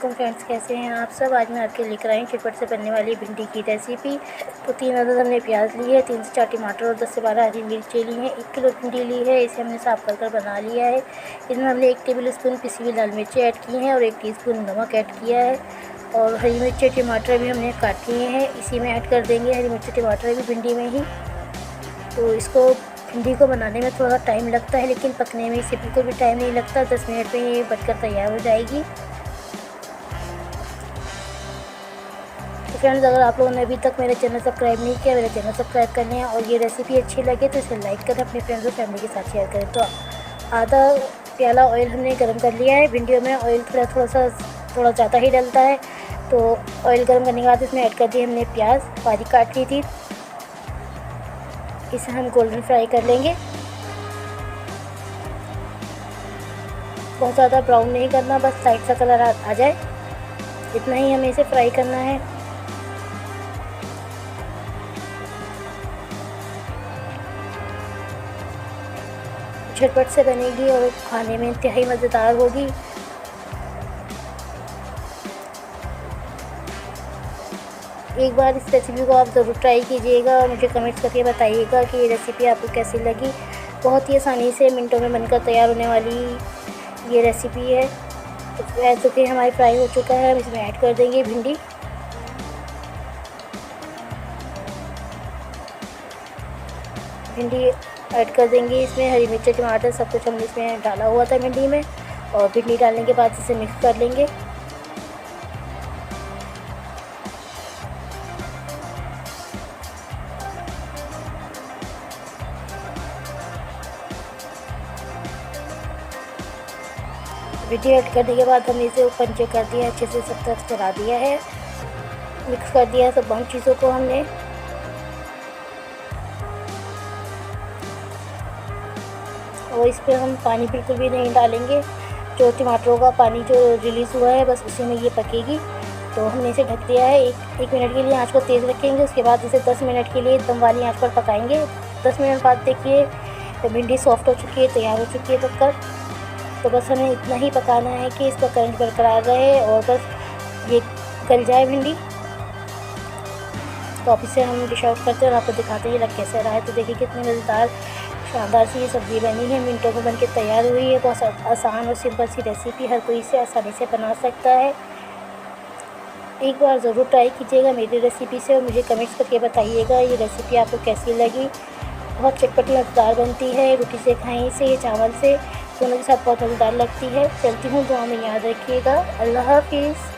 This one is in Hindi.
वालेकुम फ्रेंड्स, कैसे हैं आप सब। आज मैं आपके लेकर आई हूँ झटपट से बनने वाली भिंडी की रेसिपी। तो 3 अदद हमने प्याज ली है, 3 से 4 टमाटर और 10 से 12 हरी मिर्ची ली हैं। 1 किलो भिंडी ली है, इसे हमने साफ़ कर बना लिया है। इसमें हमने 1 टेबल स्पून पिसी हुई लाल मिर्ची ऐड की हैं और 1 टीस्पून नमक ऐड किया है। और हरी मिर्ची टमाटर भी हमने काट लिए हैं, इसी में ऐड कर देंगे हरी मिर्ची टमाटर भी भिंडी में ही। तो इसको भिंडी को बनाने में थोड़ा टाइम लगता है, लेकिन पकने में इसे बिल्कुल भी टाइम नहीं लगता। 10 मिनट में ये बनकर तैयार हो जाएगी। तो फ्रेंड्स, अगर आप लोगों ने अभी तक मेरे चैनल सब्सक्राइब नहीं किया, मेरे चैनल सब्सक्राइब करने हैं और ये रेसिपी अच्छी लगे तो इसे लाइक करें, अपने फ्रेंड्स और फैमिली के साथ शेयर करें। तो आधा प्याला ऑयल हमने गर्म कर लिया है। भिंडियों में ऑयल थोड़ा ज़्यादा ही डलता है। तो ऑयल गर्म करने के बाद इसमें ऐड कर दी हमने प्याज बारीक काट ली थी। इसे हम गोल्डन फ्राई कर लेंगे। बहुत ज़्यादा ब्राउन नहीं करना, बस लाइट सा कलर आ जाए, इतना ही हमें इसे फ्राई करना है। झटपट से बनेगी और खाने में इंतहाई मज़ेदार होगी। एक बार इस रेसिपी को आप ज़रूर ट्राई कीजिएगा और मुझे कमेंट्स करके बताइएगा कि ये रेसिपी आपको कैसी लगी। बहुत ही आसानी से मिनटों में बनकर तैयार होने वाली ये रेसिपी है। तो वैसे कि हमारी फ्राई हो चुका है, हम इसमें ऐड कर देंगे भिंडी। भिंडी ऐड कर देंगे इसमें, हरी मिर्ची टमाटर सब कुछ हमने इसमें डाला हुआ था भिंडी में। और भिंडी डालने के बाद इसे मिक्स कर लेंगे। भिंडी ऐड करने के बाद हमने इसे ऊपर नीचे कर दिया, अच्छे से सब तरफ चला दिया है, मिक्स कर दिया सब तमाम चीज़ों को हमने। और इस पर हम पानी बिल्कुल भी नहीं डालेंगे। जो टमाटरों का पानी जो रिलीज़ हुआ है बस उसी में ये पकेगी। तो हमने इसे ढक दिया है। एक मिनट के लिए आंच को तेज़ रखेंगे, उसके बाद इसे 10 मिनट के लिए दम वाली आंच पर पकाएंगे। 10 मिनट बाद देखिए भिंडी सॉफ्ट हो चुकी है, तैयार हो चुकी है पककर। तो बस हमें इतना ही पकाना है कि इसका करंट बरकरार रहे और बस ये गल जाए भिंडी। तो अब इसे हम डिश आउट करते हैं और आपको दिखाते हैं लग कैसे रहा है। तो देखिए कितनी मज़ेदार शानदार सी ये सब्ज़ी बनी है, मिनटों में बनके तैयार हुई है। बहुत आसान और सिंपल सी रेसिपी, हर कोई इसे आसानी से बना सकता है। एक बार ज़रूर ट्राई कीजिएगा मेरी रेसिपी से और मुझे कमेंट्स करके बताइएगा ये रेसिपी आपको कैसी लगी। बहुत चटपटी मज़ेदार बनती है, रोटी से खाएं इसे या चावल से, दोनों के साथ बहुत मज़ेदार लगती है। चलती हूँ, दुआ में याद रखिएगा। अल्लाह हाफिज़।